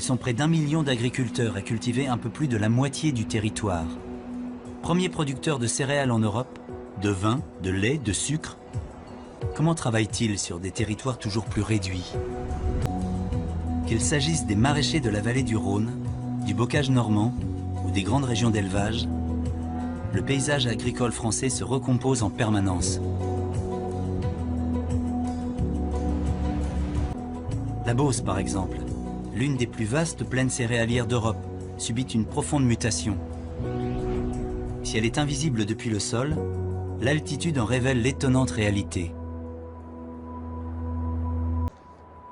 sont près d'1 million d'agriculteurs à cultiver un peu plus de la moitié du territoire. Premiers producteurs de céréales en Europe, de vin, de lait, de sucre. Comment travaillent-ils sur des territoires toujours plus réduits? Qu'il s'agisse des maraîchers de la vallée du Rhône, du bocage normand ou des grandes régions d'élevage, le paysage agricole français se recompose en permanence. La Beauce, par exemple, l'une des plus vastes plaines céréalières d'Europe, subit une profonde mutation. Si elle est invisible depuis le sol, l'altitude en révèle l'étonnante réalité.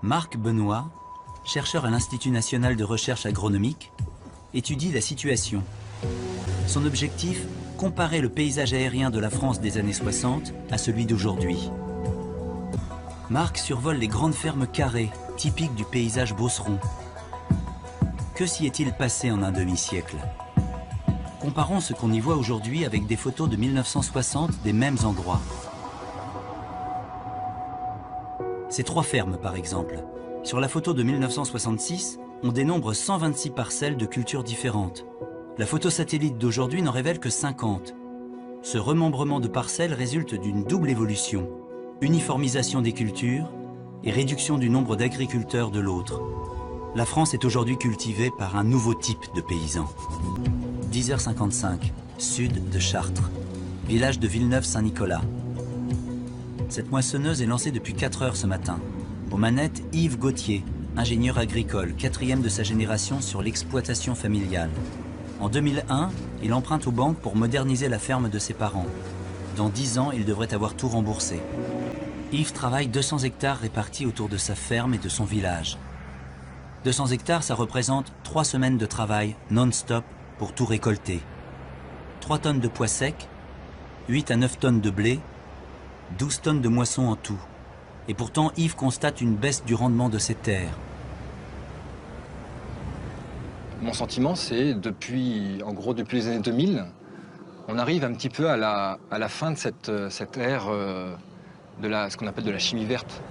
Marc Benoît, chercheur à l'Institut national de recherche agronomique, étudie la situation. Son objectif, comparer le paysage aérien de la France des années 60 à celui d'aujourd'hui. Marc survole les grandes fermes carrées, typiques du paysage beauceron. Que s'y est-il passé en un demi-siècle? Comparons ce qu'on y voit aujourd'hui avec des photos de 1960 des mêmes endroits. Ces 3 fermes, par exemple. Sur la photo de 1966, on dénombre 126 parcelles de cultures différentes. La photo satellite d'aujourd'hui n'en révèle que 50. Ce remembrement de parcelles résulte d'une double évolution. Uniformisation des cultures et réduction du nombre d'agriculteurs de l'autre. La France est aujourd'hui cultivée par un nouveau type de paysans. 10h55, sud de Chartres, village de Villeneuve-Saint-Nicolas. Cette moissonneuse est lancée depuis 4 heures ce matin. Aux manettes, Yves Gauthier, ingénieur agricole, 4e de sa génération sur l'exploitation familiale. En 2001, il emprunte aux banques pour moderniser la ferme de ses parents. Dans 10 ans, il devrait avoir tout remboursé. Yves travaille 200 hectares répartis autour de sa ferme et de son village. 200 hectares, ça représente 3 semaines de travail non-stop pour tout récolter. 3 tonnes de pois secs, 8 à 9 tonnes de blé, 12 tonnes de moisson en tout. Et pourtant, Yves constate une baisse du rendement de ses terres. Mon sentiment, c'est en gros depuis les années 2000, on arrive un petit peu à la fin de cette ère ce qu'on appelle de la chimie verte.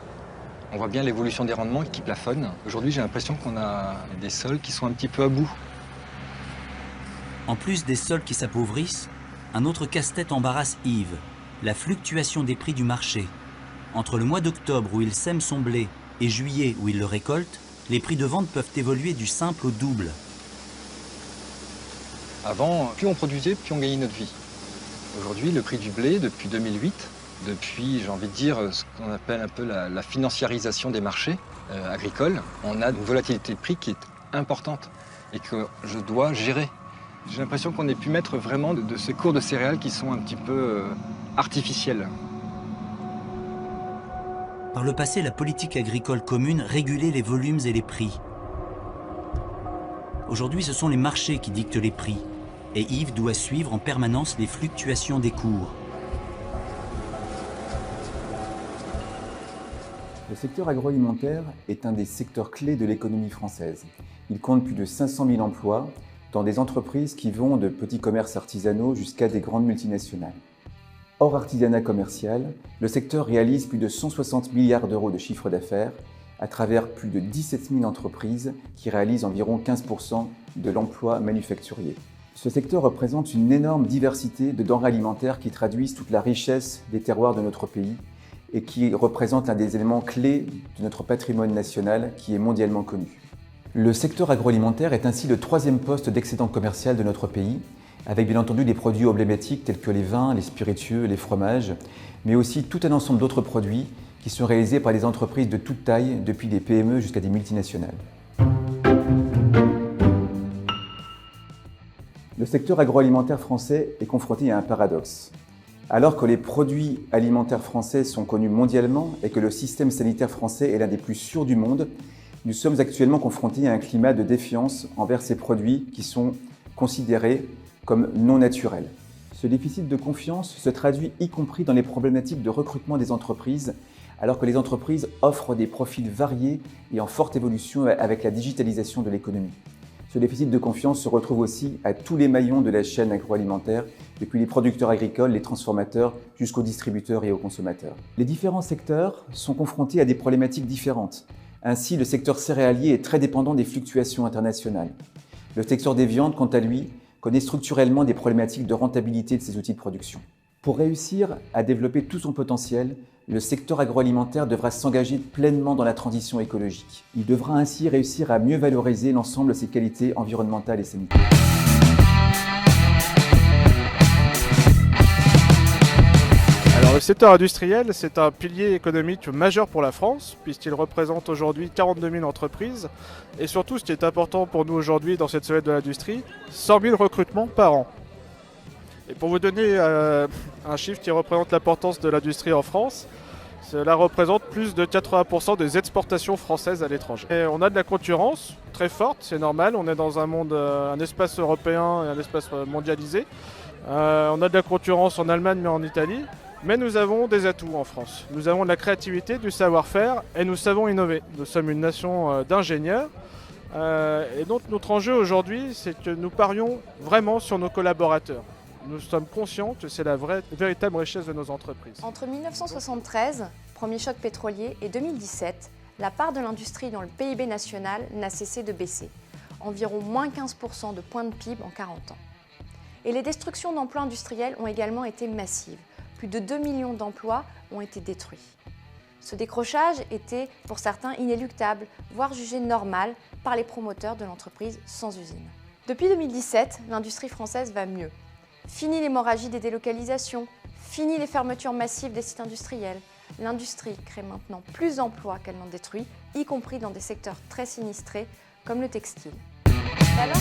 On voit bien l'évolution des rendements qui plafonnent. Aujourd'hui, j'ai l'impression qu'on a des sols qui sont un petit peu à bout. En plus des sols qui s'appauvrissent, un autre casse-tête embarrasse Yves, la fluctuation des prix du marché. Entre le mois d'octobre où il sème son blé et juillet où il le récolte, les prix de vente peuvent évoluer du simple au double. Avant, plus on produisait, plus on gagnait notre vie. Aujourd'hui, le prix du blé, depuis 2008, depuis, j'ai envie de dire, ce qu'on appelle un peu la financiarisation des marchés agricoles, on a une volatilité de prix qui est importante et que je dois gérer. J'ai l'impression qu'on est pu mettre vraiment de ces cours de céréales qui sont un petit peu artificiels. Par le passé, la politique agricole commune régulait les volumes et les prix. Aujourd'hui, ce sont les marchés qui dictent les prix. Et Yves doit suivre en permanence les fluctuations des cours. Le secteur agroalimentaire est un des secteurs clés de l'économie française. Il compte plus de 500 000 emplois dans des entreprises qui vont de petits commerces artisanaux jusqu'à des grandes multinationales. Hors artisanat commercial, le secteur réalise plus de 160 milliards d'euros de chiffre d'affaires à travers plus de 17 000 entreprises qui réalisent environ 15% de l'emploi manufacturier. Ce secteur représente une énorme diversité de denrées alimentaires qui traduisent toute la richesse des terroirs de notre pays et qui représente l'un des éléments clés de notre patrimoine national qui est mondialement connu. Le secteur agroalimentaire est ainsi le 3e poste d'excédent commercial de notre pays, avec bien entendu des produits emblématiques tels que les vins, les spiritueux, les fromages, mais aussi tout un ensemble d'autres produits qui sont réalisés par des entreprises de toute taille, depuis des PME jusqu'à des multinationales. Le secteur agroalimentaire français est confronté à un paradoxe. Alors que les produits alimentaires français sont connus mondialement et que le système sanitaire français est l'un des plus sûrs du monde, nous sommes actuellement confrontés à un climat de défiance envers ces produits qui sont considérés comme non naturels. Ce déficit de confiance se traduit y compris dans les problématiques de recrutement des entreprises, alors que les entreprises offrent des profils variés et en forte évolution avec la digitalisation de l'économie. Ce déficit de confiance se retrouve aussi à tous les maillons de la chaîne agroalimentaire, depuis les producteurs agricoles, les transformateurs, jusqu'aux distributeurs et aux consommateurs. Les différents secteurs sont confrontés à des problématiques différentes. Ainsi, le secteur céréalier est très dépendant des fluctuations internationales. Le secteur des viandes, quant à lui, connaît structurellement des problématiques de rentabilité de ses outils de production. Pour réussir à développer tout son potentiel, le secteur agroalimentaire devra s'engager pleinement dans la transition écologique. Il devra ainsi réussir à mieux valoriser l'ensemble de ses qualités environnementales et sanitaires. Alors, le secteur industriel, c'est un pilier économique majeur pour la France, puisqu'il représente aujourd'hui 42 000 entreprises. Et surtout, ce qui est important pour nous aujourd'hui dans cette semaine de l'industrie, 100 000 recrutements par an. Et pour vous donner un chiffre qui représente l'importance de l'industrie en France, cela représente plus de 80% des exportations françaises à l'étranger. Et on a de la concurrence très forte, c'est normal, on est dans un monde, un espace européen et un espace mondialisé. On a de la concurrence en Allemagne mais en Italie. Mais nous avons des atouts en France. Nous avons de la créativité, du savoir-faire et nous savons innover. Nous sommes une nation d'ingénieurs. Et donc notre enjeu aujourd'hui, c'est que nous parions vraiment sur nos collaborateurs. Nous sommes conscients que c'est la véritable richesse de nos entreprises. Entre 1973, premier choc pétrolier, et 2017, la part de l'industrie dans le PIB national n'a cessé de baisser. Environ moins 15% de points de PIB en 40 ans. Et les destructions d'emplois industriels ont également été massives. Plus de 2 millions d'emplois ont été détruits. Ce décrochage était pour certains inéluctable, voire jugé normal par les promoteurs de l'entreprise sans usine. Depuis 2017, l'industrie française va mieux. Fini l'hémorragie des délocalisations, fini les fermetures massives des sites industriels. L'industrie crée maintenant plus d'emplois qu'elle n'en détruit, y compris dans des secteurs très sinistrés comme le textile. Et alors ?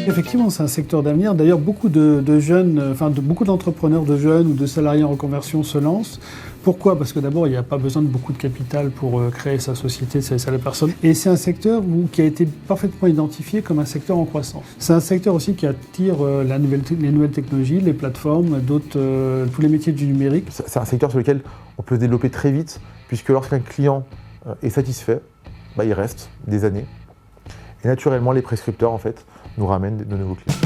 Effectivement, c'est un secteur d'avenir. D'ailleurs, beaucoup de jeunes, beaucoup d'entrepreneurs de jeunes ou de salariés en reconversion se lancent. Pourquoi ? Parce que d'abord, il n'y a pas besoin de beaucoup de capital pour créer sa société, sa personne. Et c'est un secteur qui a été parfaitement identifié comme un secteur en croissance. C'est un secteur aussi qui attire les nouvelles technologies, les plateformes, tous les métiers du numérique. C'est un secteur sur lequel on peut se développer très vite, puisque lorsqu'un client est satisfait, il reste des années. Et naturellement, les prescripteurs, en fait, nous ramènent de nouveaux clients.